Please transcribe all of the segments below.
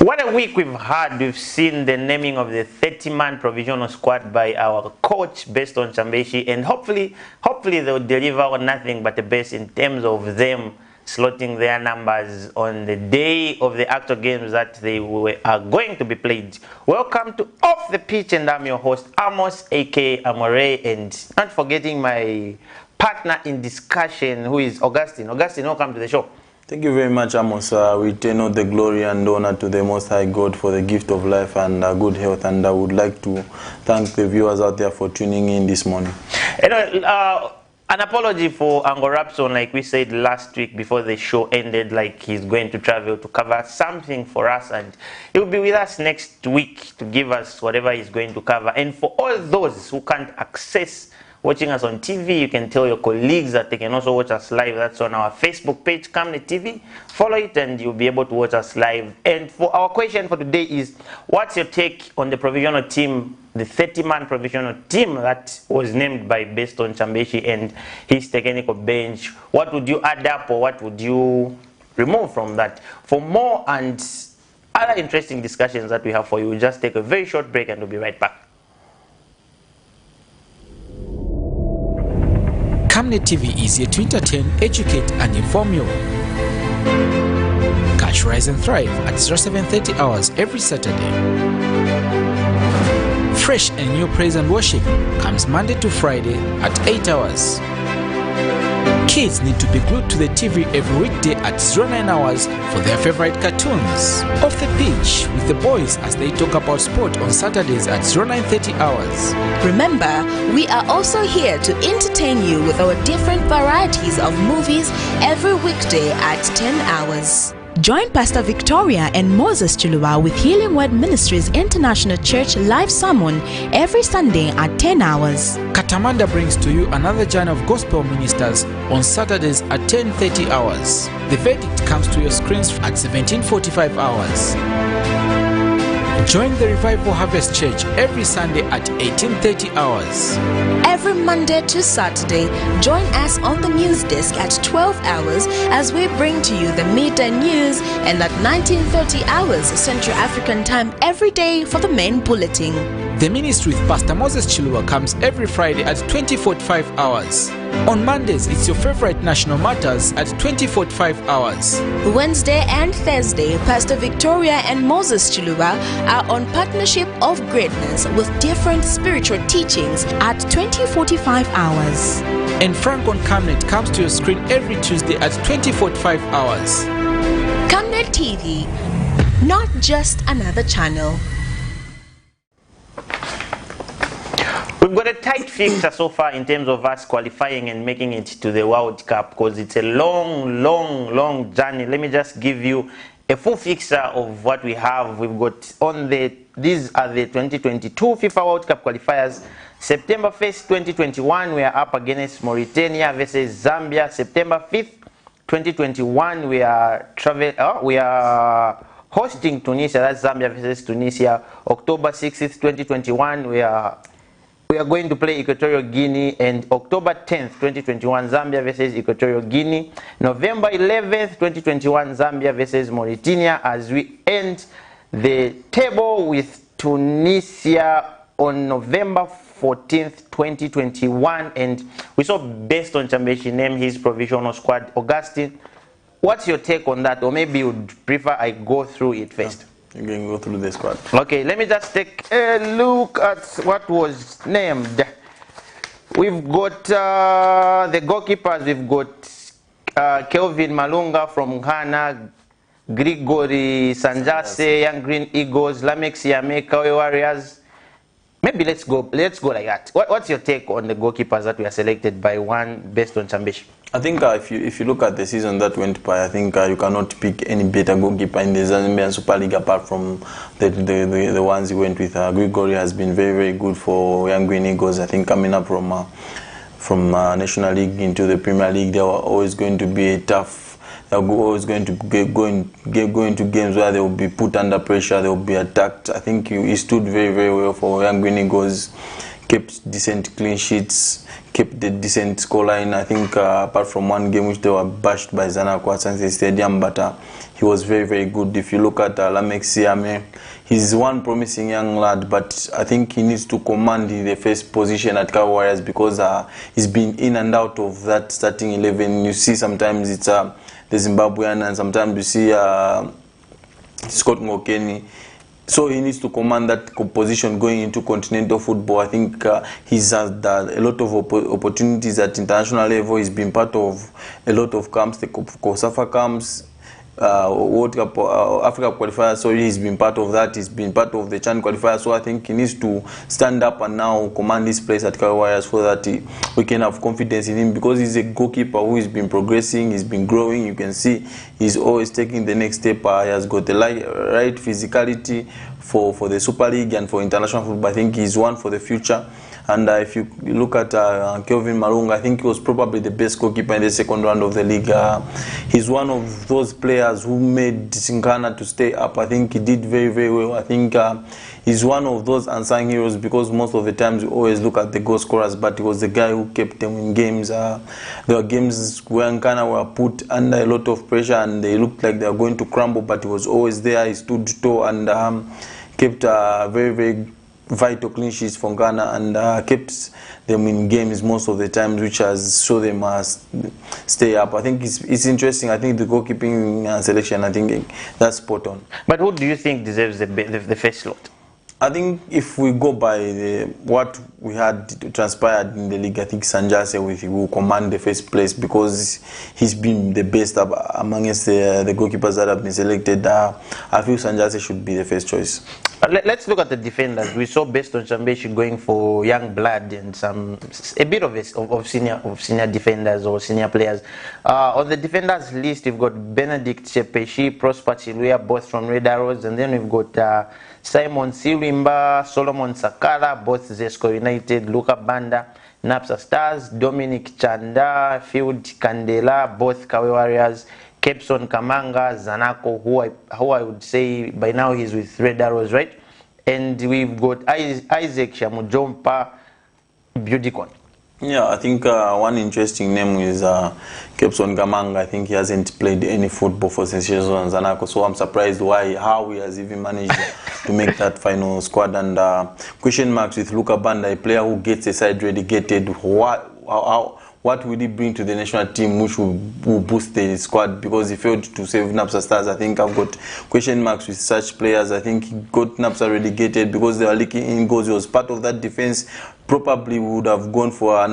What a week we've had. We've seen the naming of the 30-man provisional squad by our coach, BESTON CHAMBESHI'S, and hopefully they'll deliver nothing but the best in terms of them slotting their numbers on the day of the actual games that are going to be played. Welcome to Off the Pitch, and I'm your host, Amos, aka Amore, and not forgetting my partner in discussion, who is Augustine. Augustine, welcome to the show. Thank you very much, Amos. We return all the glory and honor to the Most High God for the gift of life and good health. And I would like to thank the viewers out there for tuning in this morning. An apology for Ango Rapson, like we said last week before the show ended, like he's going to travel to cover something for us, and he'll be with us next week to give us whatever he's going to cover. And for all those who can't access watching us on TV, you can tell your colleagues that they can also watch us live. That's on our Facebook page, CAMNET TV. Follow it and you'll be able to watch us live. And for our question for today is, what's your take on the provisional team, the 30-man provisional team that was named by BESTON CHAMBESHI'S and his technical bench? What would you add up or what would you remove from that? For more and other interesting discussions that we have for you, we'll just take a very short break and we'll be right back. CAMNET TV is here to entertain, educate, and inform you. Catch Rise and Thrive at 0730 hours every Saturday. Fresh and new praise and worship comes Monday to Friday at 8 hours. Kids need to be glued to the TV every weekday at 09 hours for their favorite cartoons. Off the Pitch with the boys as they talk about sport on Saturdays at 0930 hours. Remember, we are also here to entertain you with our different varieties of movies every weekday at 10 hours. Join Pastor Victoria and Moses Chuluwa with Healing Word Ministries International Church live sermon every Sunday at 10 hours. Katamanda brings to you another journey of gospel ministers on Saturdays at 10:30 hours. The verdict comes to your screens at 17:45 hours. Join the Revival Harvest Church every Sunday at 18:30 hours. Every Monday to Saturday, join us on the news desk at 12 hours as we bring to you the midday news, and at 19:30 hours Central African time every day for the main bulletin. The ministry with Pastor Moses Chuluwa comes every Friday at 20:45 hours. On Mondays, it's your favorite national matters at 20:45 hours. Wednesday and Thursday, Pastor Victoria and Moses Chuluwa are on Partnership of Greatness with different spiritual teachings at 20:45 hours. And Frank on CAMNET comes to your screen every Tuesday at 20:45 hours. CAMNET TV, not just another channel. We've got a tight fixture so far in terms of us qualifying and making it to the World Cup, because it's a long journey. Let me just give you a full fixture of what we have. We've got these are the 2022 FIFA World Cup qualifiers. September 1st, 2021, we are up against Mauritania versus Zambia. September 5th, 2021, we are hosting Tunisia. That's Zambia versus Tunisia. October 6th, 2021, we are going to play Equatorial Guinea, and October 10th, 2021, Zambia versus Equatorial Guinea. November 11th, 2021, Zambia versus Mauritania, as we end the table with Tunisia on November 14th, 2021. And we saw BESTON CHAMBESHI'S name his provisional squad. Augustine, what's your take on that? Or maybe you'd prefer I go through it first? You can go through the squad. Okay, let me just take a look at what was named. We've got the goalkeepers. We've got Kelvin Malunga from Ghana, Gregory Sanjase, Young Green Eagles, Lamek Siame, Kawe Warriors. Maybe let's go like that. What's your take on the goalkeepers that were selected by BESTON CHAMBESHI'S? I think if you look at the season that went by, I think you cannot pick any better goalkeeper in the Zambian Super League apart from the ones he went with. Gregory has been very good for Young Green Eagles. I think coming up from National League into the Premier League, they were always going to be tough. They're always going to go into games where they will be put under pressure. They will be attacked. I think he stood very well for Young Green Eagles. kept decent clean sheets, kept the decent scoreline. I think apart from one game which they were bashed by Zanaco at Sunset Stadium, but he was very, very good. If you look at Lamek Siame, he's one promising young lad, but I think he needs to command the first position at Car Warriors because he's been in and out of that starting 11. You see sometimes it's the Zimbabwean and sometimes you see Scott Ngokeni. So he needs to command that position going into continental football. I think he's had a lot of opportunities at international level. He's been part of a lot of camps, the COSAFA camps, World Cup, Africa qualifier. So he's been part of that. He's been part of the CHAN qualifier. So I think he needs to stand up and now command this place at Car Warriors so that we can have confidence in him, because he's a goalkeeper who has been progressing, he's been growing. You can see he's always taking the next step. He has got the right physicality for the Super League and for international football. I think he's one for the future. And if you look at Kelvin Malunga, I think he was probably the best goalkeeper in the second round of the league. He's one of those players who made Ghana to stay up. I think he did very, very well. I think he's one of those unsung heroes, because most of the times you always look at the goal scorers, but he was the guy who kept them in games. There were games where Ghana were put under a lot of pressure and they looked like they were going to crumble, but he was always there. He stood tall and kept very, very vital clean sheets for Ghana and kept them in games most of the times, which has shown them stay up. I think it's interesting. I think the goalkeeping selection, I think that's spot on. But who do you think deserves the first slot? I think if we go by what we had transpired in the league, I think Sanjase will command the first place, because he's been the best amongst the goalkeepers that have been selected. I feel Sanjase should be the first choice. Let's look at the defenders. We saw BESTON CHAMBESHI'S going for young blood and a bit of senior defenders or senior players. On the defenders list, we've got Benedict Chepeshi, Prosper Chiluya, both from Red Arrows, and then we've got Simon Silimba, Solomon Sakala, both Zesco United, Luka Banda, Napsa Stars, Dominic Chanda, Field Candela, both Kawe Warriors, Kepson Kamanga, Zanaco, who I would say by now he's with Red Arrows, right? And we've got Isaac Shamujompa, Beautycon. Yeah, I think one interesting name is Kepson Kamanga. I think he hasn't played any football for Sensational and Zanaco, so I'm surprised how he has even managed to make that final squad. And question marks with Luka Banda, a player who gets a side relegated. What will he bring to the national team which will boost the squad, because he failed to save Napsa Stars? I think I've got question marks with such players. I think he got Napsa relegated because they were leaking in goals. He was part of that defense. Probably would have gone for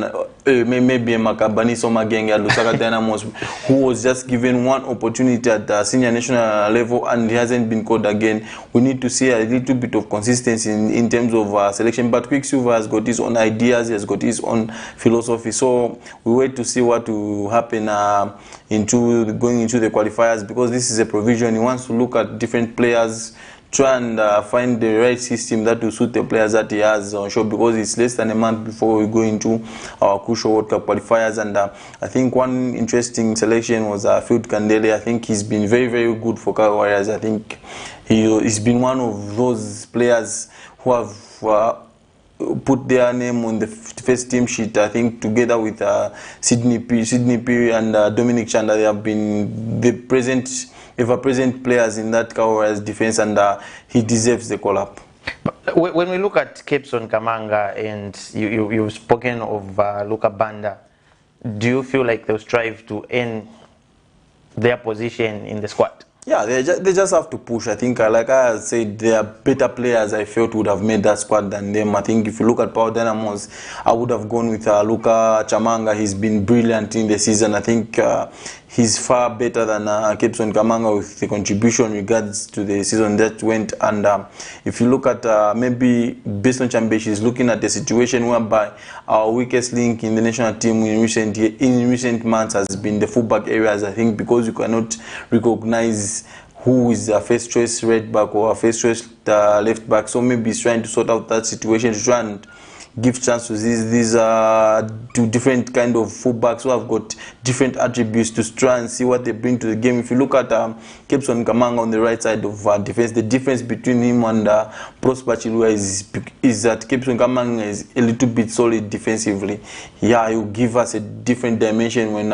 maybe a Makabani Somageng at Lusaka Dynamos, who was just given one opportunity at the senior national level and he hasn't been called again. We need to see a little bit of consistency in terms of selection. But Quicksilver has got his own ideas, he has got his own philosophy. So we wait to see what will happen going into the qualifiers, because this is a provision. He wants to look at different players, try and find the right system that will suit the players that he has on show, because it's less than a month before we go into our crucial World Cup qualifiers. And I think one interesting selection was Field Candele. I think he's been very, very good for Car Warriors. I think he's been one of those players who have put their name on the first team sheet. I think together with Sydney P and Dominic Chanda, they have been the ever-present players in that Car Warriors defense, and he deserves the call-up. When we look at Kepson Kamanga, and you've spoken of Luka Banda, do you feel like they'll strive to earn their position in the squad? Yeah, they just have to push. I think, like I said, there are better players I felt would have made that squad than them. I think if you look at Power Dynamos, I would have gone with Luka Chamanga. He's been brilliant in the season. I think he's far better than Kepson Kamanga with the contribution regards to the season that went. And if you look at maybe BESTON CHAMBESHI'S looking at the situation whereby our weakest link in the national team in recent months has been the fullback areas. I think because you cannot recognize who is a first choice right back or a first choice left back, so maybe he's trying to sort out that situation to try and give chance to these two different kind of fullbacks who have got different attributes to try and see what they bring to the game. If you look at Kepson Kamanga on the right side of defense, the difference between him and Prosper Chilua is that Kepson Kamanga is a little bit solid defensively. Yeah, he will give us a different dimension when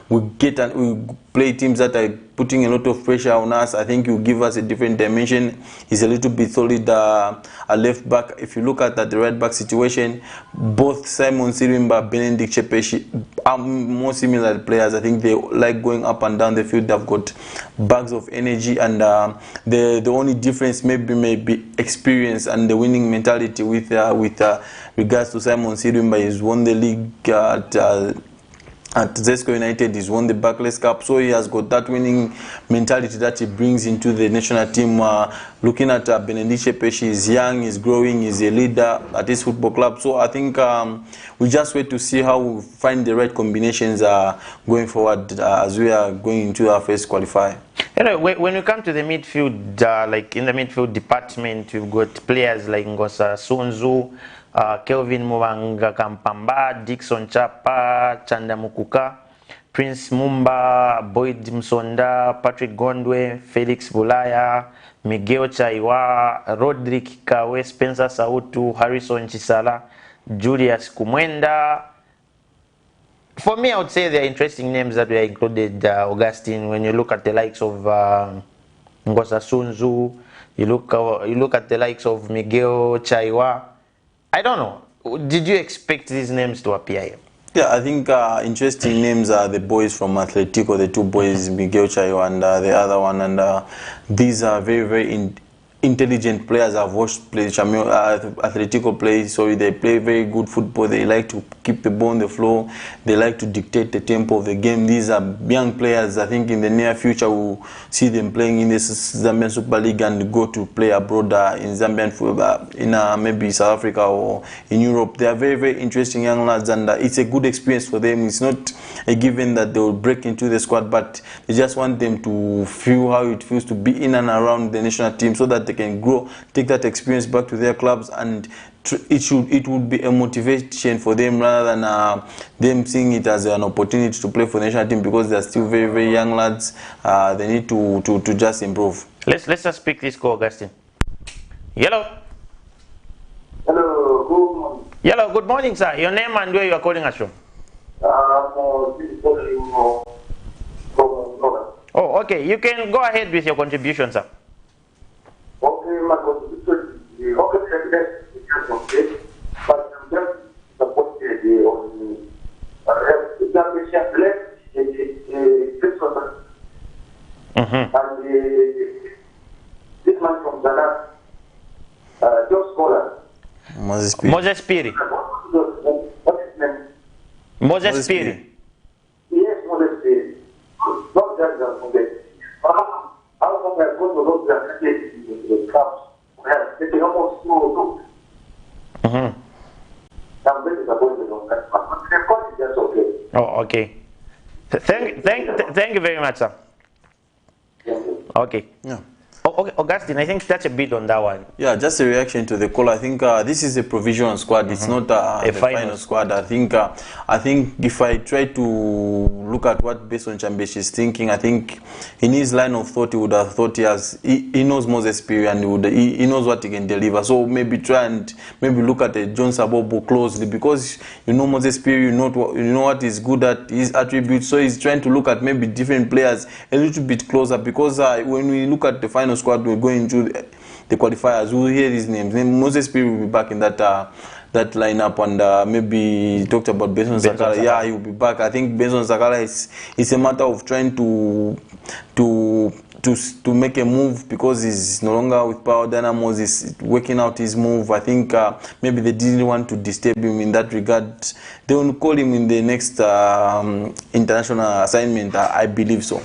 we play teams that are putting a lot of pressure on us. I think he'll give us a different dimension. He's a little bit solid a left back. If you look at the right back situation, both Simon Sirimba, Benedict Chepeshi are more similar players. I think they like going up and down the field. They've got bags of energy, and the only difference may be experience and the winning mentality with regards to Simon Sirimba. He's won the league at Zesco United, he's won the Barclays Cup, so he has got that winning mentality that he brings into the national team. Looking at Benedict Chepeshi, he's young, he's growing, he's a leader at his football club. So I think we just wait to see how we find the right combinations going forward as we are going into our first qualifier. When we come to the midfield, like in the midfield department, we've got players like Ngosa Sunzu, Kelvin Mwanga Kampamba, Dixon Chapa, Chanda Mukuka, Prince Mumba, Boyd Msonda, Patrick Gondwe, Felix Bulaya, Miguel Chaiwa, Rodrick Kawe, Spencer Sautu, Harrison Chisala, Julius Kumwenda. For me, I would say they are interesting names that were included, Augustine. When you look at the likes of Ngosa Sunzu, you look at the likes of Miguel Chaiwa. I don't know. Did you expect these names to appear here? Yeah, I think interesting names are the boys from Atletico, the two boys, Miguel Chayo and the other one. And these are very, very intelligent players. I've watched play Atletico play, so they play very good football. They like to keep the ball on the floor. They like to dictate the tempo of the game. These are young players. I think in the near future we'll see them playing in the Zambian Super League and go to play abroad in Zambian football, in maybe South Africa or in Europe. They are very, very interesting young lads, and it's a good experience for them. It's not a given that they will break into the squad, but they just want them to feel how it feels to be in and around the national team, so that they can grow, take that experience back to their clubs, and it would be a motivation for them rather than them seeing it as an opportunity to play for the national team, because they are still very, very young lads. They need to just improve. Let's just speak this call, Augustine. Hello. Hello, good morning. Hello, good morning, sir. Your name and where you are calling us from? Oh, okay. You can go ahead with your contribution, sir. Okay, my contribution is okay, but I'm just supported on the championship left and this man from Ghana, Joe Scholar. Moses Piri. Moses Piri. What's his name? Moses Piri. Yes, Moses Piri. Not just that. How come I go to those that the clubs where they almost know too? I'm very disappointed on that one. But the record is just okay. Oh, okay. Thank you very much, sir. Thank you. Okay. Yeah. Oh, okay, Augustine, I think that's a bit on that one. Yeah, just a reaction to the call. I think this is a provisional squad. It's not the final squad. I think if I try to look at what BESTON Champembeshis is thinking, I think in his line of thought, he would have thought he knows Moses Piri and he knows what he can deliver. So maybe try and look at John Sabobo closely, because you know Moses Piri, you know what he's good at, his attributes. So he's trying to look at maybe different players a little bit closer, because when we look at the final squad, we're going to the qualifiers, we'll hear these names. Moses Piri will be back in that lineup, and maybe he talked about Benson Sakala. Yeah, he will be back. I think Benson Sakala is a matter of trying to make a move, because he's no longer with Power Dynamos. He's working out his move. I think maybe they didn't want to disturb him in that regard. They will call him in the next international assignment. I believe so.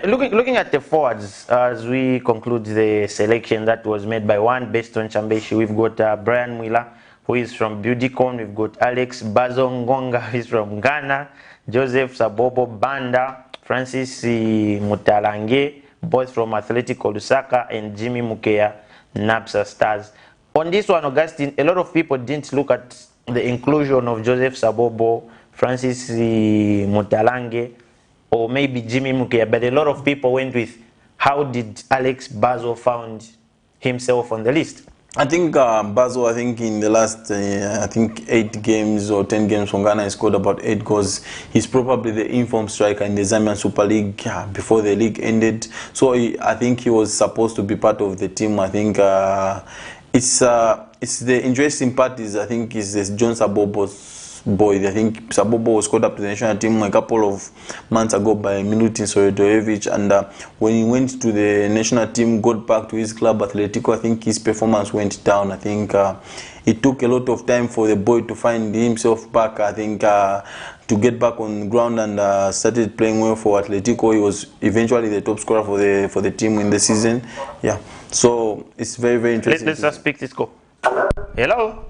Looking at the forwards, as we conclude the selection that was made by one BESTON Chambeshi, we've got Brian Mwila, who is from Budicon. We've got Alex Bazongonga, who is from Ghana, Joseph Sabobo Banda, Francis Mutalange, both from Atletico Lusaka, and Jimmy Mukeya, Napsa Stars. on this one, Augustine, a lot of people didn't look at the inclusion of Joseph Sabobo, Francis Mutalange, or maybe Jimmy Mukia, but a lot of people went with how did Alex Bazo found himself on the list. I think Bazo, I think in the last, I think 8 games or 10 games from Ghana, he scored about 8 goals. He's probably the informed striker in the Zambian Super League before the league ended. So I think he was supposed to be part of the team. I think it's the interesting part is I think is this John Sabobo's boy. I think Sabobo was called up to the national team a couple of months ago by Milutin Sorodojevic, and when he went to the national team, got back to his club Atletico, I think his performance went down. I think it took a lot of time for the boy to find himself back. I think to get back on the ground and started playing well for Atletico. He was eventually the top scorer for the team in the season. Yeah, so it's very, very interesting. Let's just speak this go. Hello.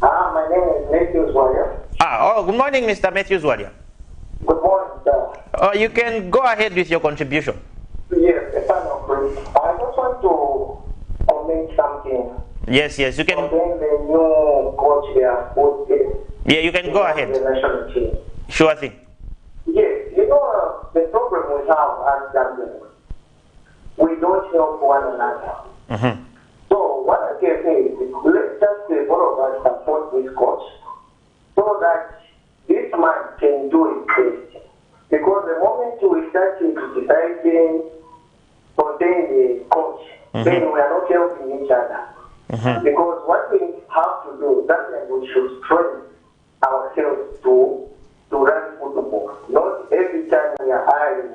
My name is Matthews Warrior. Good morning, Mr. Matthews Warrior. Good morning, sir. You can go ahead with your contribution. Yes, I just want to comment something. Yes, you can. Concerning the new coach they have put in. Yeah, you can go ahead. The national team. Sure thing. Yes, the problem we have as Zambians, we don't help one another. So what I can say is, let's just say all of us support this coach so that this man can do it best. Because the moment we start criticizing concerning the coach, then we are not helping each other. Because what we have to do, that is we should train ourselves to run football. Not every time we are hiring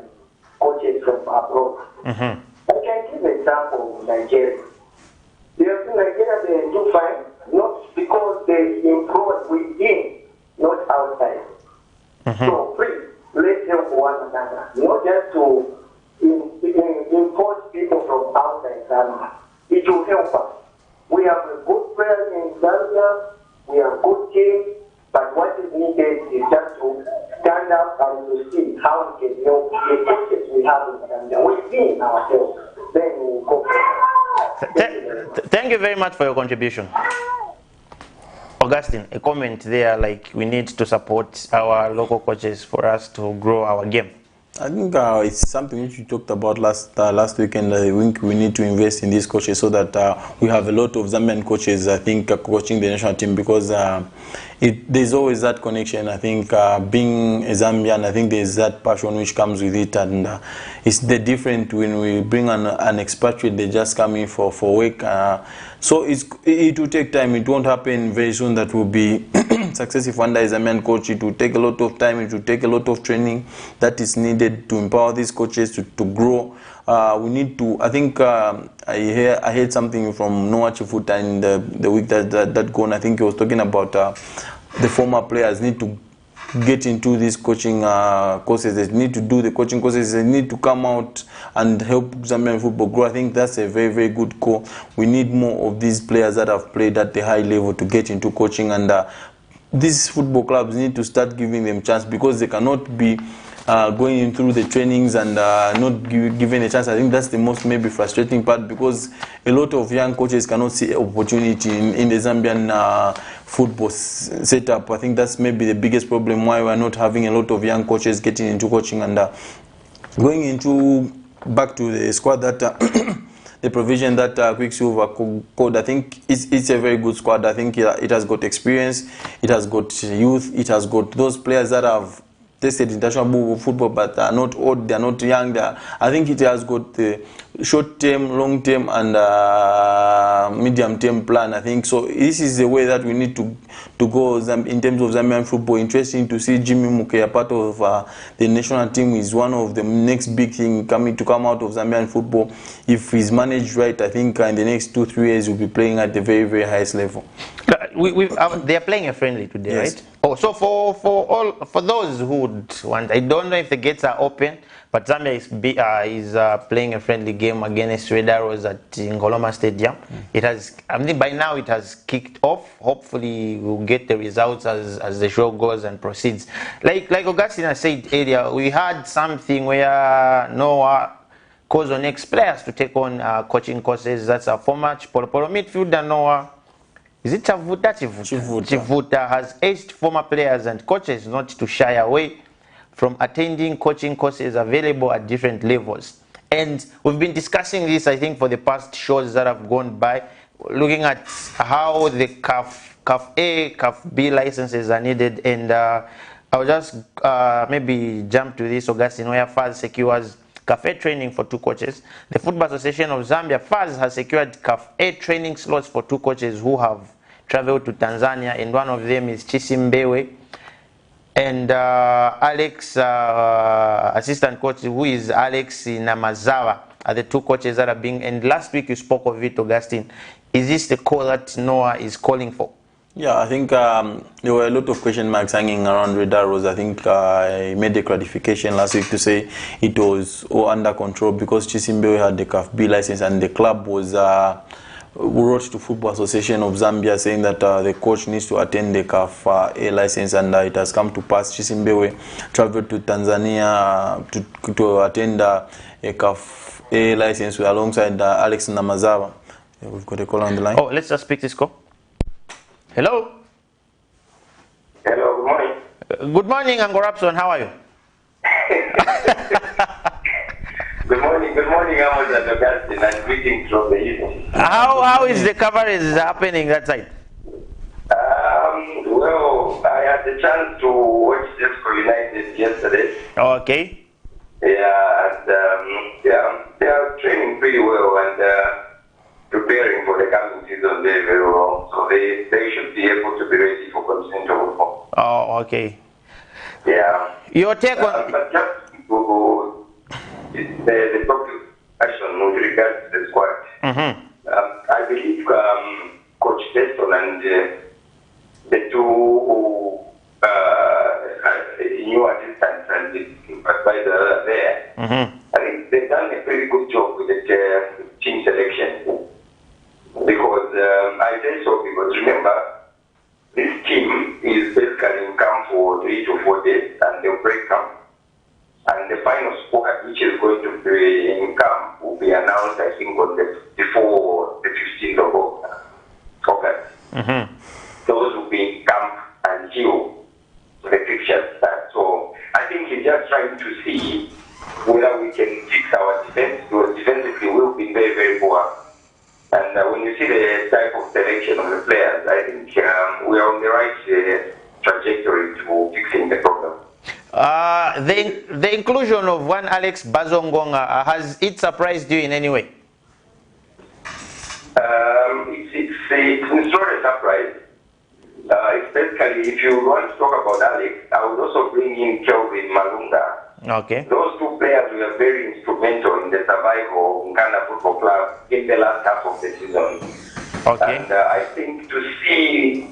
coaches from abroad. I can give an example of Nigeria. They have seen Nigeria, they do fine, not because they improve within, not outside. So please, let's help one another, not just to import people from outside Zambia. It will help us. We have a good players in Zambia, we have good teams, but what is needed is just to stand up and to see how we can help the coaches we have in Zambia within ourselves. Then we will go forward. Thank you very much for your contribution. Augustine, a comment there, like we need to support our local coaches for us to grow our game. I think it's something which we talked about last weekend. I think we need to invest in these coaches so that we have a lot of Zambian coaches, I think, coaching the national team, because there's always that connection. I think being a Zambian, I think there's that passion which comes with it, and it's the different when we bring an expatriate, they just come in for work. So it will take time. It won't happen very soon that will be successful under a Zambian coach. It will take a lot of time. It will take a lot of training that is needed to empower these coaches to grow. We need to, I think I heard something from Noah Chifuta in the week that gone. I think he was talking about the former players need to get into these coaching courses. They need to do the coaching courses. They need to come out and help Zambian football grow. I think that's a very, very good call. We need more of these players that have played at the high level to get into coaching, and these football clubs need to start giving them chance, because they cannot be going in through the trainings and not given a chance. I think that's the most maybe frustrating part, because a lot of young coaches cannot see opportunity in the Zambian football setup. I think that's maybe the biggest problem why we're not having a lot of young coaches getting into coaching and going into back to the squad that the provision that Quicksilver called. I think it's a very good squad. I think it has got experience, it has got youth, it has got those players that have tested international football but are not old, they are not young. I think it has got the short-term, long-term and medium-term plan, I think. So this is the way that we need to go in terms of Zambian football. Interesting to see Jimmy Mukeya part of the national team is one of the next big thing to come out of Zambian football. If he's managed right, I think in the next 2-3 years we'll be playing at the very, very highest level. They are playing a friendly today, yes. Right? Oh, so for those who would want, I don't know if the gates are open, but Zambia is playing a friendly game against Red Arrows at Ngoloma Stadium. It has, I mean, by now it has kicked off. Hopefully we'll get the results as the show goes and proceeds. Like Augustina said earlier, we had something where Noah calls on ex-players to take on coaching courses. That's a former Chipolopolo midfielder Noah. Is it Chivuta? Chivuta has urged former players and coaches not to shy away from attending coaching courses available at different levels. And we've been discussing this, I think, for the past shows that have gone by, looking at how the CAF A, CAF B licenses are needed. And I'll just maybe jump to this, Augustine, where FAZ secures CAF A training for 2 coaches. The Football Association of Zambia, FAZ, has secured CAF A training slots for 2 coaches who have traveled to Tanzania, and one of them is Chisimbewe and Alex, assistant coach, who is Alex Namazawa, are the 2 coaches that are being, and last week you spoke of it, Augustine. Is this the call that Noah is calling for? Yeah, I think there were a lot of question marks hanging around Radar Rose. I think I made a clarification last week to say it was all under control because Chisimbewe had the CAF B license and the club was wrote to Football Association of Zambia saying that the coach needs to attend the CAF A license, and it has come to pass. Chisimbewe traveled to Tanzania to attend a CAF A license alongside Alex Namazawa. We've got a call on the line. Oh, let's just pick this call. Hello. Hello, good morning. Good morning, Angorapson. How are you? Good morning, Amos and Augustine, and greetings from the east. How is the coverage happening that side? Well, I had the chance to watch Jesco United yesterday. Okay. Yeah, and they are training pretty well and preparing for the coming season very, very well. So they should be able to be ready for continental football. Oh, okay. Yeah. Your take on... But just to the topic action with regards to the squad. I believe Coach BESTON and the 2 new assistants and the advisor there, I think they've done a pretty good job with the team selection. Because I say so because remember, this team is basically in camp for 3 to 4 days and they'll break camp. And the final squad, which is going to be in camp, will be announced, I think, before the 15th of August. Those will be in camp until the fixtures start. So I think he's just trying to see whether we can fix our defense, because defensively we've been very, very poor. And when you see the type of selection of the players, I think we are on the right trajectory to fixing the problem. The inclusion of one Alex Bazongonga, has it surprised you in any way? It's not a surprise. It's basically, if you want to talk about Alex, I would also bring in Kelvin Malunga. Okay. Those 2 players were very instrumental in the survival of Ghana Football Club in the last half of the season. Okay. And I think to see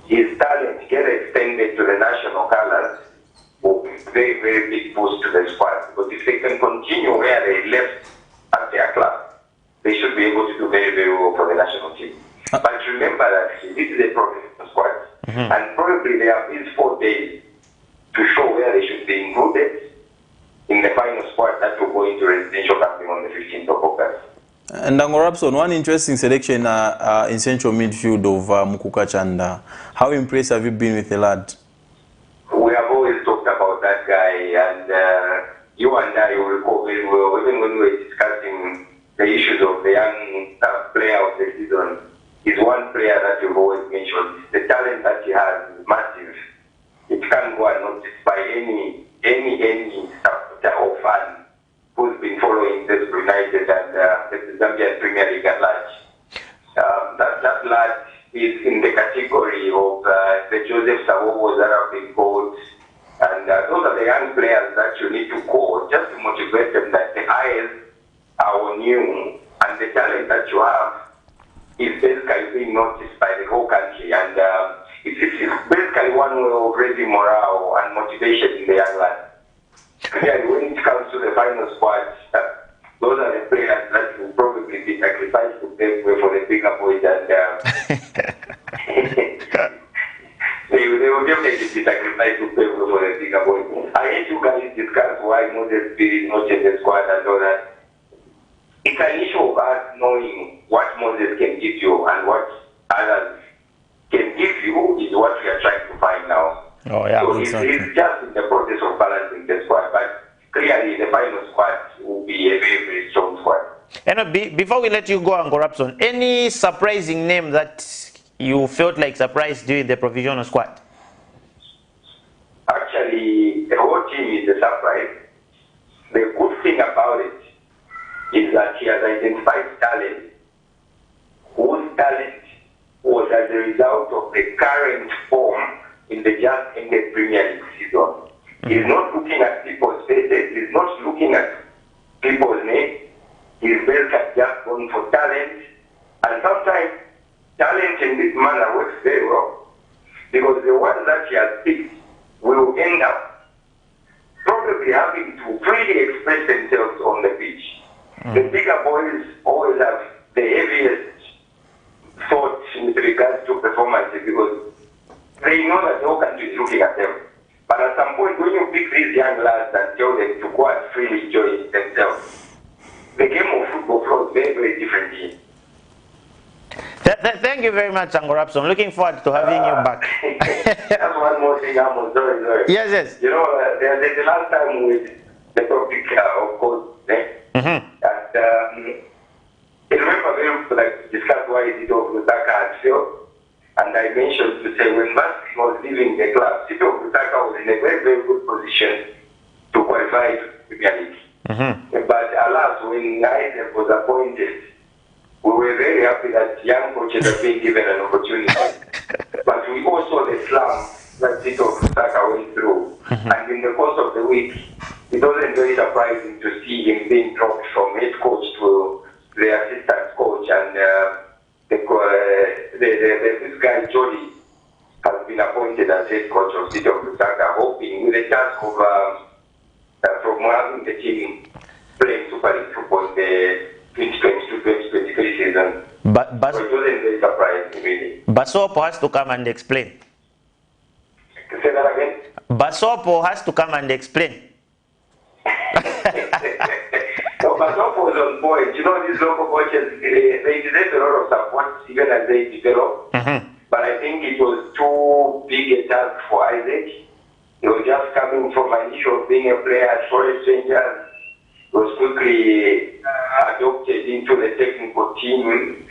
his talent get extended to the national colors will be very, very big boost to the squad. Because if they can continue where they left at their club, they should be able to do very, very well for the national team. But remember that this is a professional squad, and probably they have these 4 days to show where they should be included in the final squad that will go into residential camping on the 15th of August. And Angorapson, one interesting selection in central midfield of Mukuka Chanda. How impressed have you been with the lad? We have always talked about that guy, and you and I will recall very well, even when we were discussing the issues of the young player of the season. He's one player that you've always mentioned. The talent that he has is massive. It can't go unnoticed by any supporter or fan who's been following this United and the Zambian Premier League at large. That lad is in the category of the Joseph Sawobos that have been called, and those are the young players that you need to call just to motivate them that the eyes are on you and the talent that you have is basically being noticed by the whole country, and it's basically one way of raising morale and motivation in the young lads. Clearly, when it comes to the final squad, those are the players that will probably be sacrificed to pave way for the bigger boys, and they will definitely be sacrificed to pave way for the bigger boys. I hate you guys discuss why Moses Spirit is not in the squad and all that. it's an issue of us knowing what Moses can give you and what others can give you is what we are trying to find now. Oh, yeah, so exactly. it's just in the process of balancing the squad, but clearly the final squad will be a very, very strong squad. And before we let you go, Uncle Rapson, any surprising name that you felt like surprised during the provisional squad? Actually, the whole team is a surprise. The good thing about it is that he has identified talent, whose talent was as a result of the current form in the just ended Premier League season. He's not looking at people's faces, he's not looking at people's names. He's basically just going for talent. And sometimes talent in this manner works very well. Because the ones that he has picked will end up probably having to freely express themselves on the pitch. The bigger boys always have the heaviest thought with regards to performances because they know that the whole country is looking at them. But at some point, when you pick these young lads and tell them to go and freely enjoy themselves, the game of football flows very, very differently. Thank you very much, Uncle Rapson. Looking forward to having you back. That's one more thing, I'm sorry. Yes, yes. You know, the last time with the topic, of course, that I remember very like discuss why Tito Lusaka had failed. And I mentioned to say when Baskin was leaving the club, Tito Lusaka was in a very, very good position to qualify to the Premier League. But alas, when Isaac was appointed, we were very happy that young coaches have been given an opportunity. But we also the slump that Tito Lusaka went through. And in the course of the week, it wasn't very surprising to see him being dropped from head coach to the assistant coach. And this guy, Jody, has been appointed as head coach of Tito Lusaka, hoping with a chance of from having the team playing Super League football in the 2022-2023 season. But So it wasn't very surprising, really. Basopo has to come and explain. Say that again? Basopo has to come and explain. No, but Basopo was on point. You know, these local coaches, they deserve a lot of support even as they develop. But I think it was too big a task for Isaac. He was just coming from an issue of being a player at Forest Rangers. He was quickly adopted into the technical team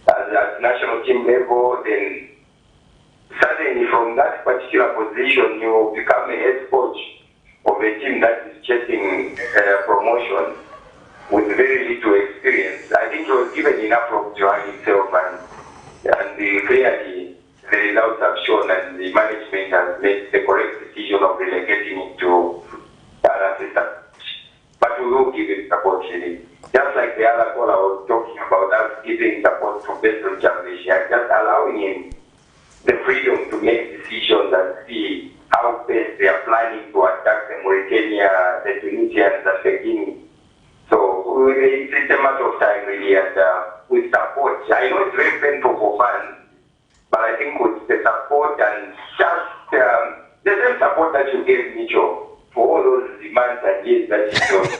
at national team level. Then suddenly from that particular position, you become a head coach of a team that is chasing promotion with very little experience. I think he was given enough rope to run himself, and clearly the results have shown that the management has made the correct decision of relegating him to an assistant. But we will give him support, really. Just like the other caller was talking about us giving support to BESTON Championship, just allowing him the freedom to make decisions and see how best they are planning to attack the Mauritania, the Tunisians, and the Guinea. So it's a matter of time, really, and with support. I know it's very painful for fans, but I think with the support and just the same support that you gave Mitchell for all those demands and years that you showed,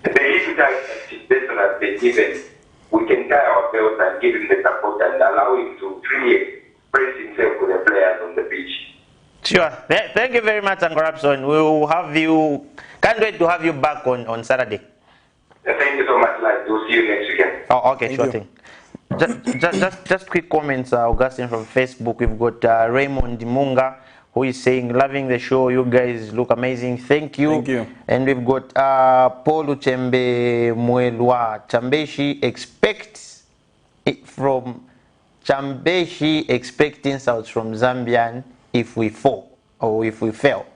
the little time that BESTON has been given, we can tie our belts and give him the support and allow him to really express himself with the players on the pitch. Sure. Thank you very much, Uncle Rapson. We will have you. Can't wait to have you back on Saturday. Thank you so much, lad. We'll see you next weekend. Oh, okay, Thank sure you. thing. Just quick comments, Augustine from Facebook. We've got Raymond Munga, who is saying, loving the show. You guys look amazing. Thank you. Thank you. And we've got Paul Uchembe Mwelwa. Chambeshi expects it from Chambeshi expecting South from Zambian if we fall or if we fail.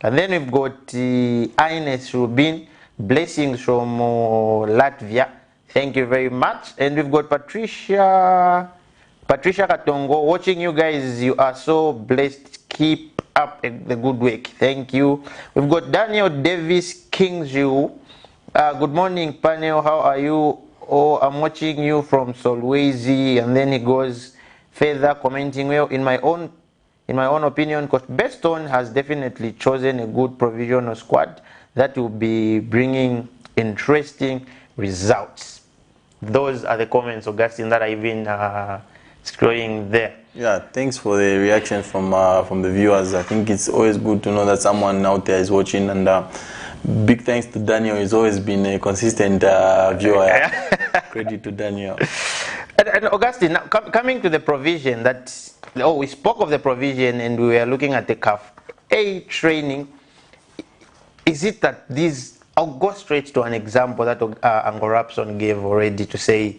And then we've got Ines Rubin. Blessings from Latvia. Thank you very much. And we've got Patricia Katongo watching you guys. You are so blessed. Keep up the good work. Thank you. We've got Daniel Davis Kingsview. Good morning, panel. How are you? Oh, I'm watching you from Solwezi. And then he goes further commenting, well, in my own opinion, Coach BESTON has definitely chosen a good provisional squad that will be bringing interesting results. those are the comments, Augustine, that I've been scrolling there. Yeah, thanks for the reaction from the viewers. I think it's always good to know that someone out there is watching, and big thanks to Daniel. He's always been a consistent viewer. Credit to Daniel. And Augustine, now, coming to the provision that, we spoke of the provision and we were looking at the CAF A training. Is it that these, I'll go straight to an example that Ango Rapson gave already, to say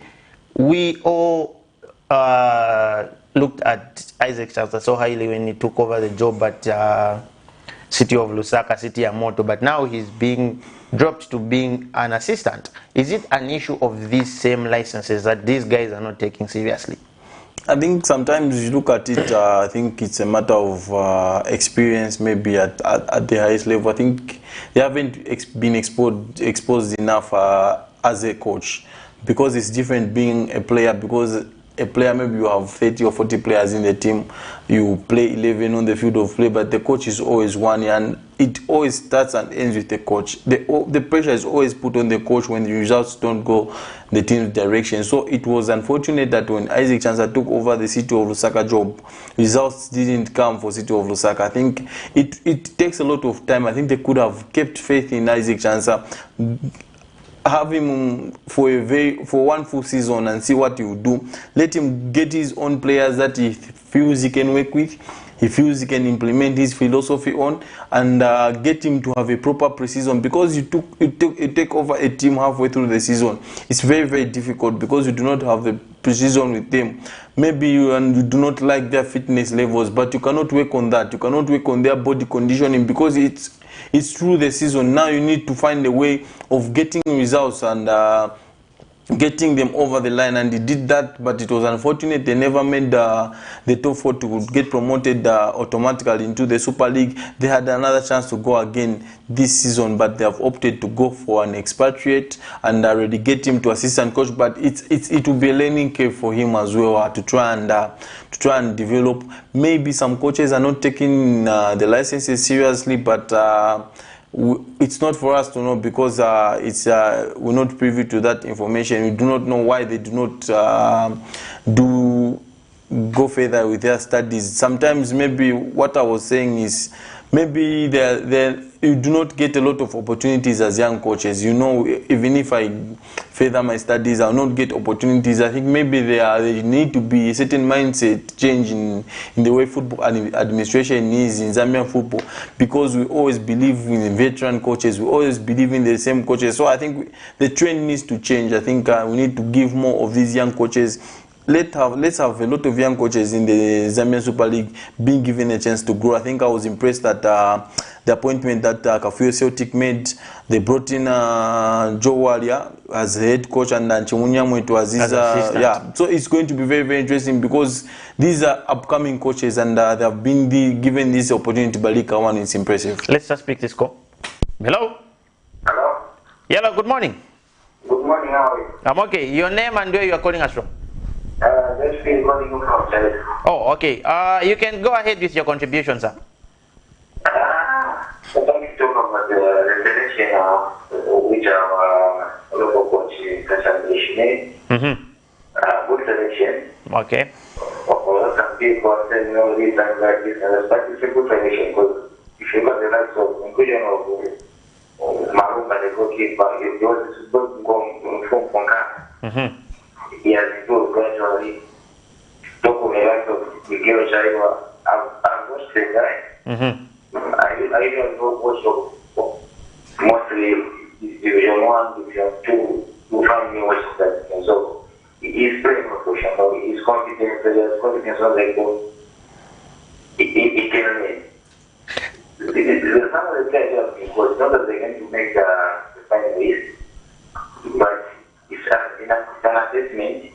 we all looked at Isaac Chansa so highly when he took over the job at City of Lusaka, City Yamoto, but now he's being dropped to being an assistant. Is it an issue of these same licenses that these guys are not taking seriously? I think sometimes you look at it, I think it's a matter of experience, maybe at the highest level. I think they haven't been exposed enough as a coach, because it's different being a player, because a player, maybe you have 30 or 40 players in the team, you play 11 on the field of play, but the coach is always one, and it always starts and ends with the coach. The pressure is always put on the coach when the results don't go the team's direction. So it was unfortunate that when Isaac Chansa took over the City of Lusaka job, results didn't come for City of Lusaka. I think it takes a lot of time. I think they could have kept faith in Isaac Chansa, have him for one full season and see what he will do. Let him get his own players that he feels he can work with, he feels he can implement his philosophy on, and get him to have a proper pre-season, because you take over a team halfway through the season. It's very, very difficult because you do not have the pre-season with them. Maybe you do not like their fitness levels, but you cannot work on that. You cannot work on their body conditioning, because it's through the season. Now you need to find a way of getting results and getting them over the line, and he did that, but it was unfortunate they never made the top four to get promoted automatically into the Super League. They had another chance to go again this season, but they have opted to go for an expatriate and relegate him to assistant coach. But it will be a learning curve for him as well, to try and develop. Maybe some coaches are not taking the licenses seriously, but it's not for us to know, because we're not privy to that information. We do not know why they do not go further with their studies. Sometimes maybe what I was saying is, maybe you do not get a lot of opportunities as young coaches. You know, even if I further my studies, I'll not get opportunities. I think maybe there need to be a certain mindset change in the way football administration is in Zambian football, because we always believe in veteran coaches. We always believe in the same coaches. So I think the trend needs to change. I think we need to give more of these young coaches. Let's have a lot of young coaches in the Zambian Super League being given a chance to grow. I think I was impressed that the appointment that Kafuyo Celtic made. They brought in Joe Walia as head coach, and Chimunyamwe was his so it's going to be very, very interesting, because these are upcoming coaches, and they have been given this opportunity by League One. It's impressive. Let's just pick this call. Hello. Hello. Hello. Good morning. Good morning. How are you? I'm okay. Your name and where you are calling us from? Just been calling you from Chile. Oh, okay. You can go ahead with your contribution, sir. So thank you about the selection which our local coach Kashan made. Good selection. Okay. Some people are saying, this and like this, but it's a good selection, because if you got the likes of inclusion of Marumba, the goalkeeper, he was supposed to go from Ponka. He has improved gradually. Talk of the likes of Miguel Jaiwa. I've watched the guy. I don't know what mostly Division 1, Division 2, you find me watching that. And so he's playing professional, he's confident, he has confidence on the goal. He can win. The some of the players have been good, not that they're going to make the final list, but it's an assessment,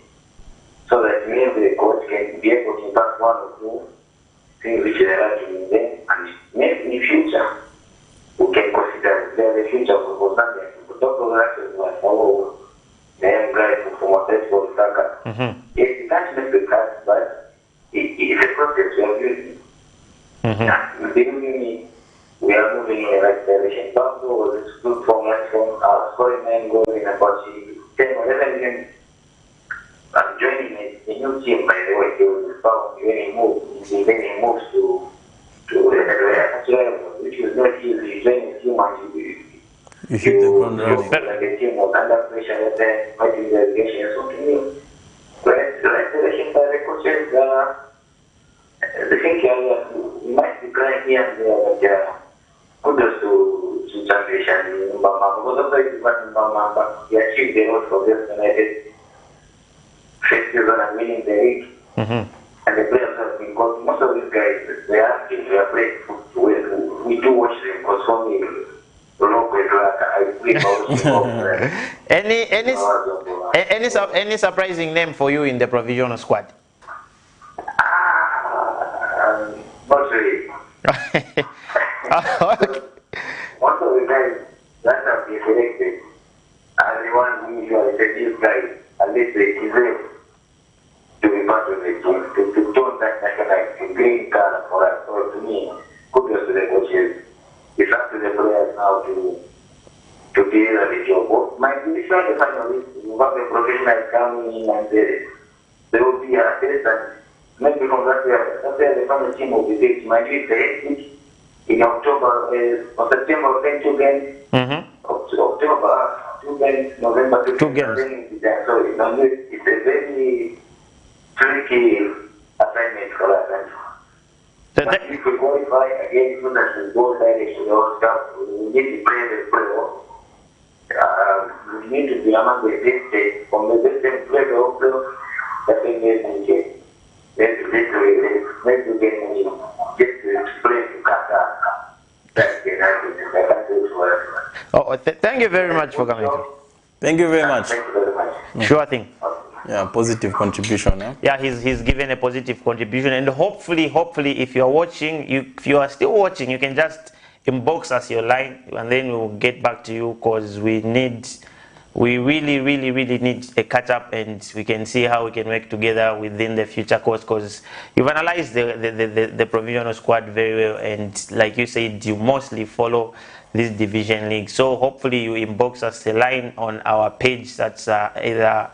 so that maybe the coach can be able to impact one or two things which they are doing there, and maybe in the future we can consider the future for Zambia. We talk about that as well. The young guy from Atletico Lusaka. It can't make the cut, but it's a process we are using. We are moving in the right direction. Pablo was good for my phone. I was scoring 9 goals in about 10 or 11 games I'm joining a new team, by the way. He was found when he moved to which was not easy. Joining a team and You hit the ground running. like the team was under pressure at the fighting the relegation. So to me, selection by the coaches, I think we might be crying here and there, but kudos to Chambesh and Mbama, because of the he achieved the most for this United first season and winning the league. And the players have been got most of these guys, they are still they are playing football. We do watch them because for me, any surprising name for you in the provisional squad? Not really. Okay. Most of the guys that have been selected are the ones who usually say these guys, at least they deserve to be part of the team, to turn that national green card for us. So to me, kudos to the coaches. It's up to the players now to deliver the job. My initial finalists, you have a professional coming in and they will be assessed and maybe from that year, the final team will be picked. Might be the in October, or September, 2 games. October, 2 games, November, 2 games. So it's a very tricky assignment for us. But if we qualify again, so that we go direct to the World Cup, we need to play the playoff. We need to be among the best states. From the best state play the playoff, that's when we get. Maybe we get to play to Qatar. That's the Thank you very much for coming. Thank you very much. Thank you very much. Sure thing. Yeah, positive contribution. Yeah, he's given a positive contribution, and hopefully, if you are watching, if you are still watching, you can just inbox us your line, and then we'll get back to you because we really need a catch up, and we can see how we can work together within the future course. Because you've analyzed the provisional squad very well, and like you said, you mostly follow this division league. So hopefully you inbox us a line on our page. That's either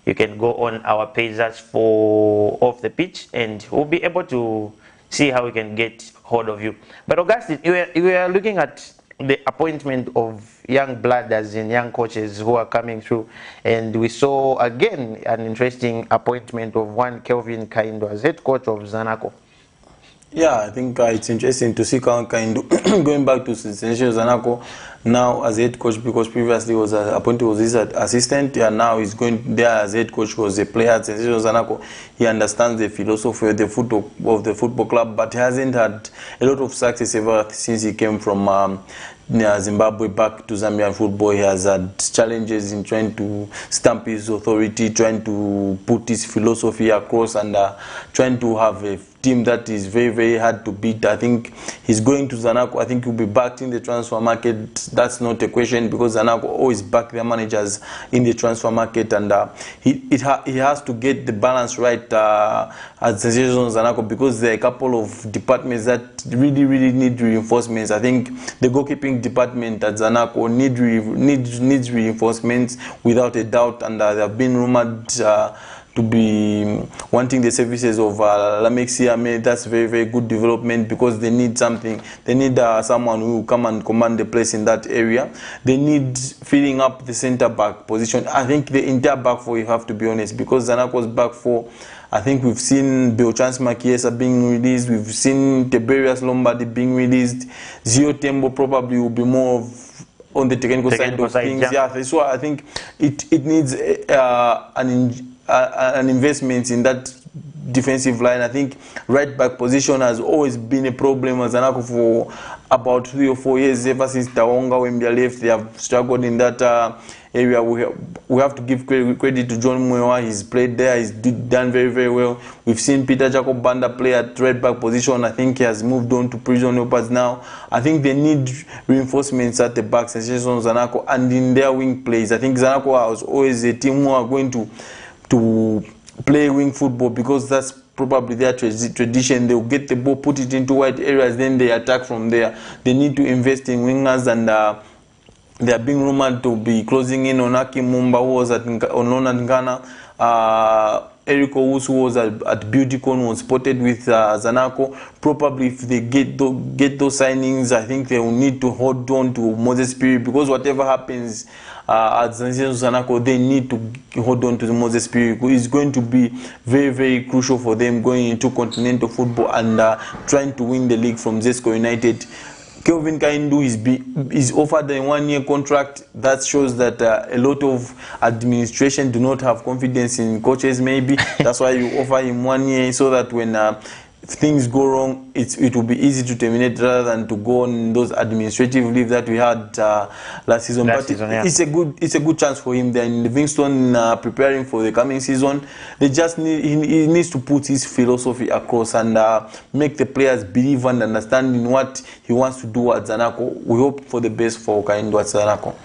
you can go on our page that's for Off the Pitch, and we'll be able to see how we can get hold of you. But Augustine, you were looking at the appointment of young blood, as in young coaches who are coming through, and we saw again an interesting appointment of one Kelvin Kaindo as head coach of Zanaco. Yeah, I think it's interesting to see Kaindo going back to Zanaco now as head coach, because previously was appointed was his assistant, and now he's going there as head coach because the player at Zanaco, he understands the philosophy of the football club, but he hasn't had a lot of success ever since he came from Zimbabwe back to Zambian football. He has had challenges in trying to stamp his authority, trying to put his philosophy across, and trying to have a team that is very hard to beat. I think he's going to Zanaco. I think he'll be backed in the transfer market. That's not a question, because Zanaco always back their managers in the transfer market, and he has to get the balance right at Zanaco, because there are a couple of departments that really need reinforcements. I think the goalkeeping department at Zanaco needs reinforcements without a doubt, and they have been rumored to be wanting the services of Lamek Siame. That's very good development, because they need something. They need someone who will come and command the place in that area. They need filling up the center back position. I think the entire back four, you have to be honest, because Zanaco's back four, I think we've seen Belchance Makiesa being released. We've seen Tiberius Lombardi being released. Zio Tembo probably will be more of on the technical side of things. Yeah, so I think it needs an investment in that defensive line. I think right back position has always been a problem at Zanaco for about 3 or 4 years. Ever since Tawonga Wembia left, they have struggled in that area. We have to give credit to John Mwewa. He's played there. He's done very well. We've seen Peter Jacob Banda play at right back position. I think he has moved on to Prison Leopards now. I think they need reinforcements at the back, Sensation Zanaco, and in their wing plays. I think Zanaco was always a team who are going to play wing football, because that's probably their tradition. They'll get the ball, put it into wide areas, then they attack from there. They need to invest in wingers, and they are being rumored to be closing in on Aki Mumba, who was on loan at Ghana. Eric Owusu was at Beautycon, was spotted with Zanaco. Probably if they get those signings, I think they will need to hold on to Moses Piri, because whatever happens at Zanaco, they need to hold on to the Moses Piri. It's going to be very, very crucial for them going into continental football and trying to win the league from Zesco United. Kelvin Kaindu is offered a 1-year contract. That shows that a lot of administration do not have confidence in coaches, maybe. That's why you offer him 1 year, so that when things go wrong, it will be easy to terminate rather than to go on those administrative leave that we had last season. It's a good chance for him. They're in Livingston preparing for the coming season. They just he needs to put his philosophy across and make the players believe and understand in what he wants to do at Zanaco. We hope for the best for Kaindo at Zanaco.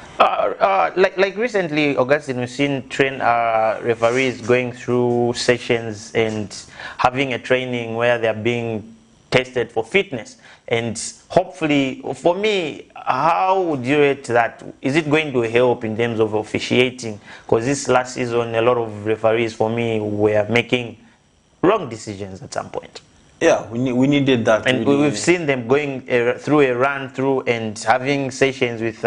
Like recently, Augustine, we've seen referees going through sessions and having a training where they're being tested for fitness. And hopefully, for me, how would you rate that? Is it going to help in terms of officiating? Because this last season, a lot of referees, for me, were making wrong decisions at some point. Yeah, we needed that. And we've seen them going through a run-through and having sessions with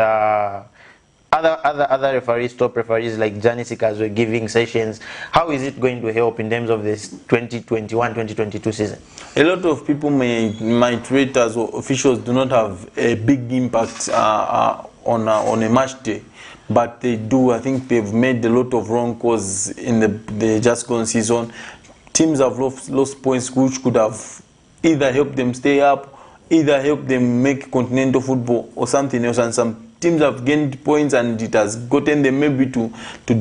other referees, top referees like Janisikas were giving sessions. How is it going to help in terms of this 2021-2022 season? A lot of people might rate as officials do not have a big impact on a match day, but they do. I think they've made a lot of wrong calls in the just gone season. Teams have lost points which could have either helped them stay up, either helped them make continental football or something else, and some teams have gained points and it has gotten them maybe to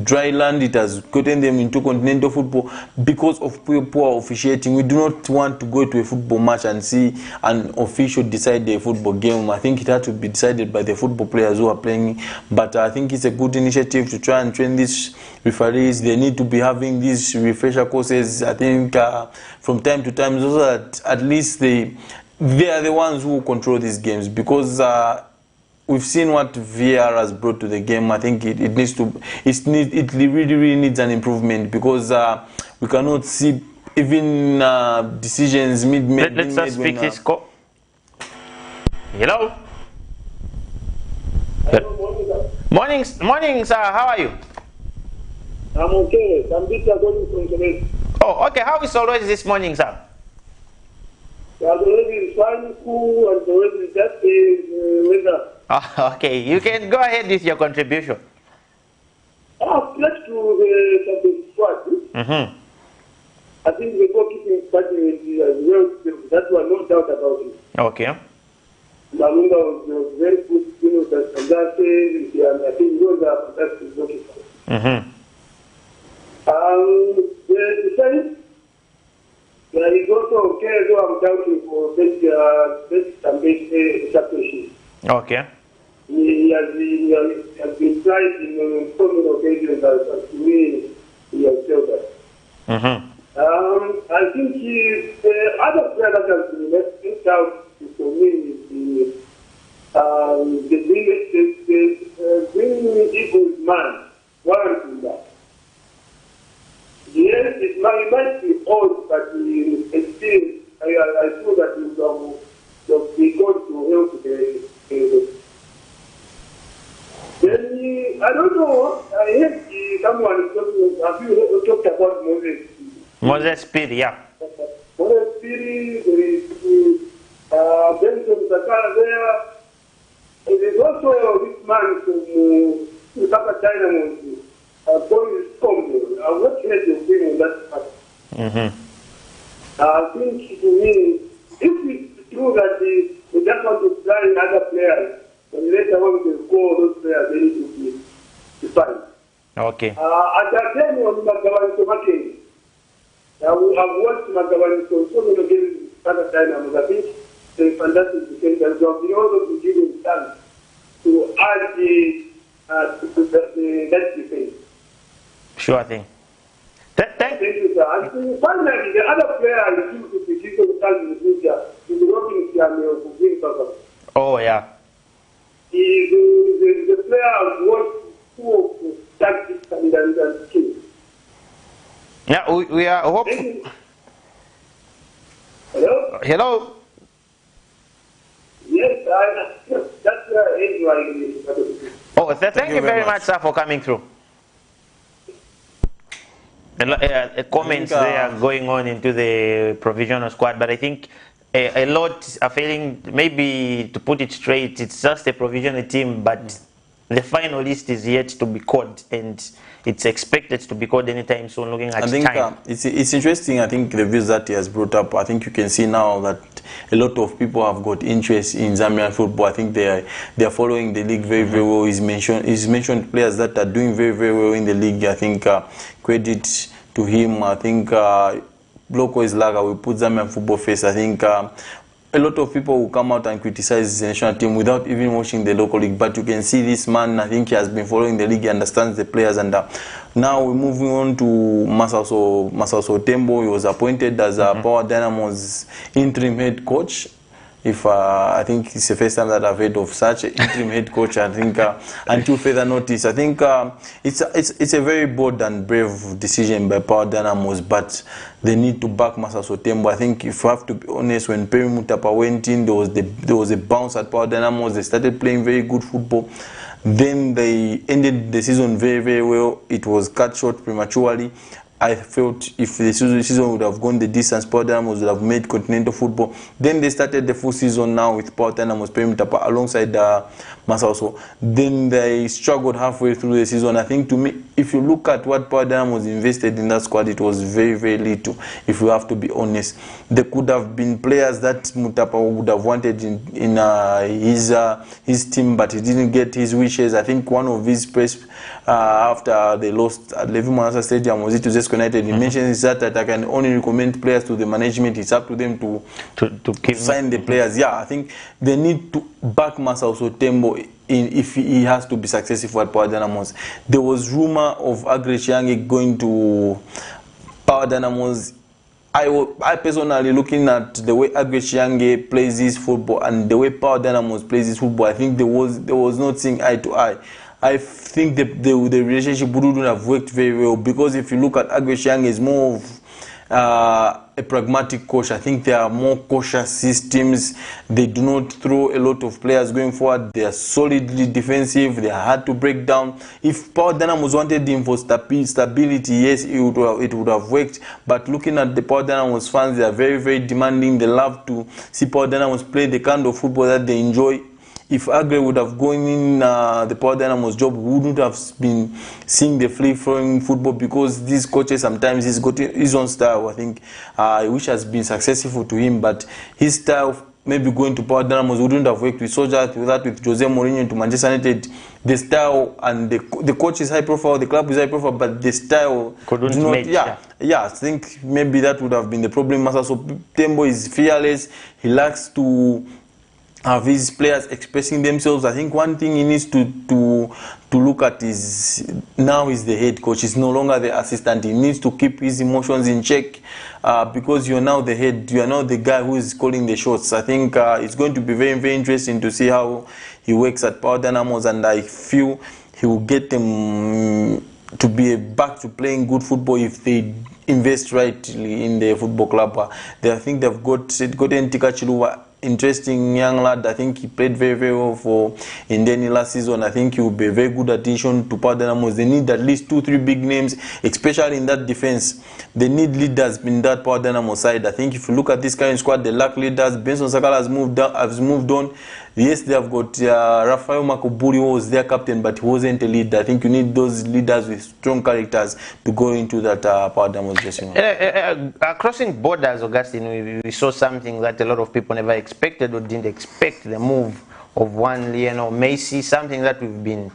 dry land. It has gotten them into continental football because of poor officiating. We do not want to go to a football match and see an official decide the football game. I think it had to be decided by the football players who are playing. But I think it's a good initiative to try and train these referees. They need to be having these refresher courses, I think, from time to time, so that at least they are the ones who control these games, because we've seen what VAR has brought to the game. I think it really needs an improvement, because we cannot see even decisions mid. Let's just speak this call. Hello. Morning, sir. How are you? I'm okay. I'm just going from today. Oh, okay. How is always this morning, sir? There's already sun, cool, and already just weather. Oh, okay, you can go ahead with your contribution. Let's do the squad. I think the goalkeeping strategy as well, that was no doubt about it. Okay. Malunga was very good, that Sandase, and I think those are fantastic goalkeepers. The defense, there is also okay, so I'm doubting for best championship. Okay. He has been tried in so many occasions as to me, he has failed that. I think the other player that has been left out for me is the Green Eagles man, warranting that. Yes, it might be old, but still, I feel that he will be going to help the Then, I don't know, I heard someone talking, have you talked about Moses? Moses Piri, yeah. Moses Piri, there is Benson Sakara there. There is also this man from Saka Dynamo, Boris Combo. I've not heard of him in that part. I think to me, if it's true that they just want to sign other players, and later on they score those players, they need to be defined. Okay. At that time on Magawan Tomake, I've watched Magawan so many games at the time. I think they fantastic defenders. They have been able to give him chance to add the next defense. Sure thing. Thank you, sir. And finally, the other player I think to be given chance in the future is Robin Kiamio for Green Papa. Oh, yeah. The player who wants to tactics and skill. Yeah, we are hopeful. Hello? Hello? Yes, that's it. Oh, thank you very much, sir, for coming through. Comments there are going on into the provisional squad, but I think a lot are feeling, maybe to put it straight, it's just a provisional team, but the final list is yet to be called, and it's expected to be called anytime soon, looking at I think time. it's interesting. I think the views that he has brought up, I think you can see now that a lot of people have got interest in Zambian football. I think they are following the league very, very well. He's mentioned players that are doing very, very well in the league. I think credit to him. I think Bloko is Laga will put Zambian football first. I think a lot of people will come out and criticize the national team without even watching the local league. But you can see this man, I think he has been following the league, he understands the players. And now we're moving on to Masaso Tembo. He was appointed as Power Dynamo's interim head coach. I think it's the first time that I've heard of such an interim head coach. I think until further notice, I think it's a very bold and brave decision by Power Dynamos, but they need to back Masaso Tembo. I think if you have to be honest, when Peri Mutapa went in, there was a bounce at Power Dynamos. They started playing very good football. Then they ended the season very, very well. It was cut short prematurely. I felt if the season would have gone the distance, Power Dynamos would have made continental football. Then they started the full season now with Power Dynamos Perimutapa alongside Masaso. Then they struggled halfway through the season. I think to me, if you look at what Power Dynamos invested in that squad, it was very, very little, if we have to be honest. There could have been players that Mutapa would have wanted in his team, but he didn't get his wishes. I think one of his press after they lost at Levi Manasa Stadium was it to just United. He mentions that I can only recommend players to the management. It's up to them to sign the players. Yeah, I think they need to back Masaso Tembo if he has to be successful at Power Dynamos. There was rumor of Agre Chiange going to Power Dynamos. I personally, looking at the way Agre Chiange plays his football and the way Power Dynamos plays his football, I think there was not seeing eye to eye. I think the relationship wouldn't have worked very well, because if you look at Agre Chiange, is more of a pragmatic coach. I think there are more cautious systems. They do not throw a lot of players going forward. They are solidly defensive. They are hard to break down. If Power Dynamos wanted him for stability, yes, it would have worked. But looking at the Power Dynamos fans, they are very, very demanding. They love to see Power Dynamos play the kind of football that they enjoy. If Agre would have gone in the Power Dynamos job, we wouldn't have been seeing the free-flowing football, because these coaches sometimes he's got his own style, I think, which has been successful to him. But his style, maybe going to Power Dynamos, wouldn't have worked with Soldier, with Jose Mourinho to Manchester United. The style and the coach is high profile, the club is high profile, but the style couldn't match. Yeah, I think maybe that would have been the problem. So Tembo is fearless. He likes to have his players expressing themselves. I think one thing he needs to look at is now he's the head coach. He's no longer the assistant. He needs to keep his emotions in check, because you're now the head. You are now the guy who is calling the shots. I think it's going to be very, very interesting to see how he works at Power Dynamos, and I feel he will get them to be back to playing good football if they invest rightly in the football club. I think they've got Ntika Chiluba, interesting young lad. I think he played very, very well for Indeni last season. I think he will be a very good addition to Power Dynamos. They need at least 2-3 big names, especially in that defense. They need leaders in that Power Dynamo side. I think if you look at this current squad, they lack leaders. Benson Sakala has moved on. Yes, they have got Rafael Makoburi, who was their captain, but he wasn't a leader. I think you need those leaders with strong characters to go into that Power Dynamos dressing room. Crossing borders, Augustine, we saw something that a lot of people never expected or didn't expect, the move of one Lionel Messi, something that we've been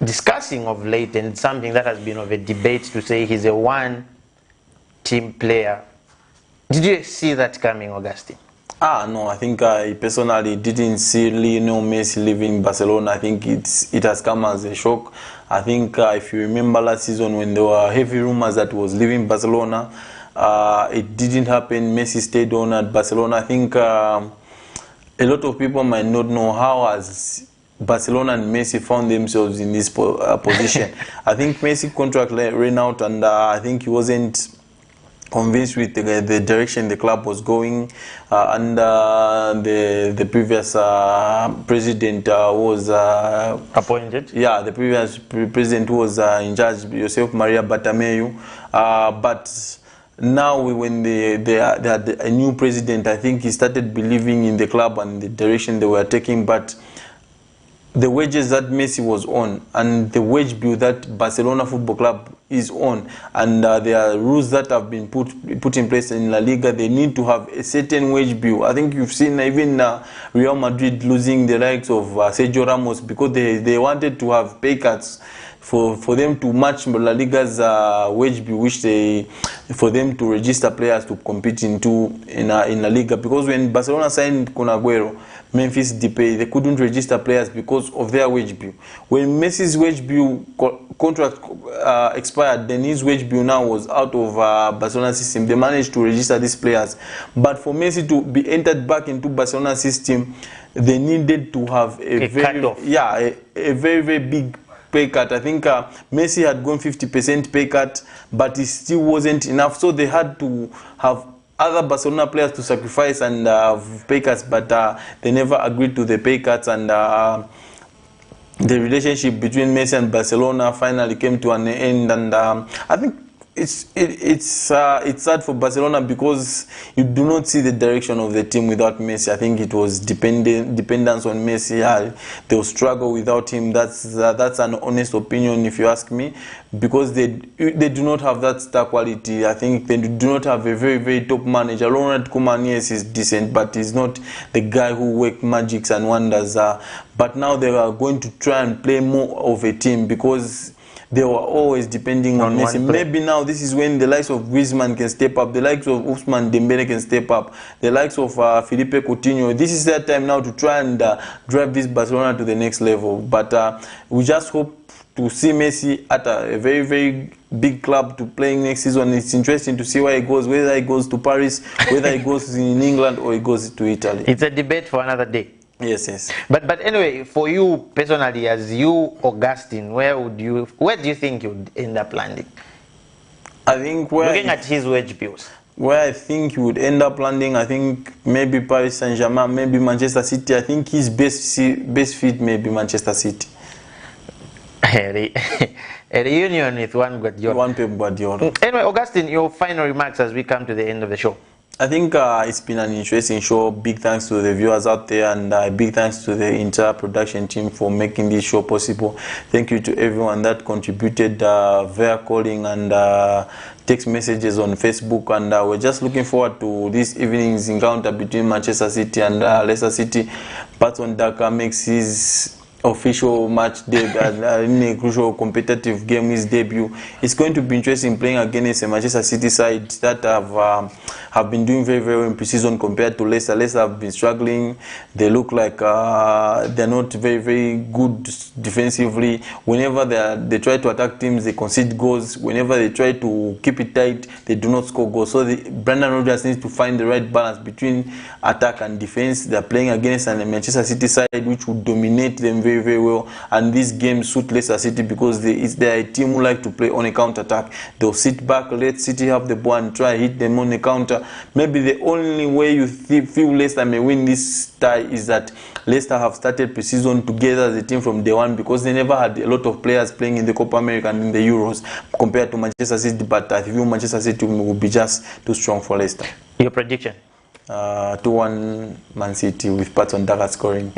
discussing of late, and something that has been of a debate to say he's a one-team player. Did you see that coming, Augustine? No, I think I personally didn't see Lionel Messi leaving Barcelona. I think it has come as a shock. I think if you remember last season when there were heavy rumors that he was leaving Barcelona, it didn't happen. Messi stayed on at Barcelona. I think a lot of people might not know how has Barcelona and Messi found themselves in this position. I think Messi contract ran out, and I think he wasn't convinced with the direction the club was going, and the previous president was appointed. Yeah, the previous president was in charge, Josep Maria Bartomeu, but now when they had a new president, I think he started believing in the club and the direction they were taking. But the wages that Messi was on and the wage bill that Barcelona Football Club is on, and there are rules that have been put in place in La Liga. They need to have a certain wage bill. I think you've seen even Real Madrid losing the likes of Sergio Ramos because they wanted to have pay cuts for them to match La Liga's wage bill, which for them to register players to compete in La Liga. Because when Barcelona signed Kun Agüero, Memphis Depay, they couldn't register players because of their wage bill. When Messi's wage bill contract expired, then his wage bill now was out of Barcelona's system. They managed to register these players. But for Messi to be entered back into Barcelona's system, they needed to have a very, very big pay cut. I think Messi had gone 50% pay cut, but it still wasn't enough. So they had to have other Barcelona players to sacrifice and pay cuts, but they never agreed to the pay cuts, and the relationship between Messi and Barcelona finally came to an end. And I think it's sad for Barcelona because you do not see the direction of the team without Messi. I think it was dependence on Messi. They'll struggle without him. That's an honest opinion if you ask me, because they do not have that star quality. I think they do not have a very, very top manager. Ronald Koeman, yes, is decent, but he's not the guy who works magics and wonders. But now they are going to try and play more of a team because they were always depending on Messi. Maybe now this is when the likes of Griezmann can step up, the likes of Ousmane Dembele can step up, the likes of Felipe Coutinho. This is their time now to try and drive this Barcelona to the next level. But we just hope to see Messi at a very, very big club to playing next season. It's interesting to see where he goes, whether he goes to Paris, whether he goes in England or he goes to Italy. It's a debate for another day. Yes. But anyway, for you personally, as you, Augustine, where do you think you'd end up landing? I think looking at his wage bills, where I think he would end up landing, I think maybe Paris Saint-Germain, maybe Manchester City. I think his best fit may be Manchester City. A reunion with one Guardiola. One Pep Guardiola. Anyway, Augustine, your final remarks as we come to the end of the show. I think it's been an interesting show. Big thanks to the viewers out there, and big thanks to the entire production team for making this show possible. Thank you to everyone that contributed via calling and text messages on Facebook, and we're just looking forward to this evening's encounter between Manchester City and Leicester City. Patson Daka makes his official match debut in a crucial competitive game, his debut. It's going to be interesting playing against a Manchester City side that have been doing very, very well in pre-season compared to Leicester. Leicester have been struggling. They look like they're not very, very good defensively. Whenever they try to attack teams, they concede goals. Whenever they try to keep it tight, they do not score goals. So Brendan Rodgers needs to find the right balance between attack and defense. They're playing against a Manchester City side which would dominate them very, very well, and this game suit Leicester City because they're a team who like to play on a counter attack. They'll sit back, let City have the ball and try hit them on the counter. Maybe the only way you feel Leicester may win this tie is that Leicester have started pre-season together as a team from day one, because they never had a lot of players playing in the Copa America and in the Euros compared to Manchester City. But I feel Manchester City will be just too strong for Leicester. Your prediction? 2-1 Man City with Patson Daka scoring.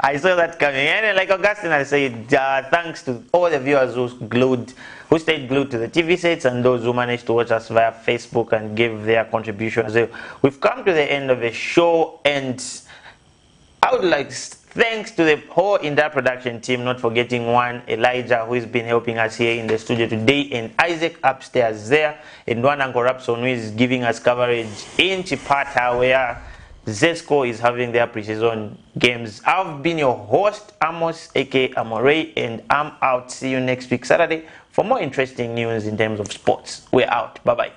I saw that coming. And like Augustine, I said, thanks to all the viewers who stayed glued to the TV sets, and those who managed to watch us via Facebook and give their contribution as well. We've come to the end of the show, and I would like to thanks to the whole entire production team, not forgetting one Elijah, who has been helping us here in the studio today, and Isaac upstairs there, and one Uncle Rapson, who is giving us coverage in Chipata, where Zesco is having their pre-season games. I've been your host, Amos, aka Amore, and I'm out. See you next week, Saturday, for more interesting news in terms of sports. We're out. Bye-bye.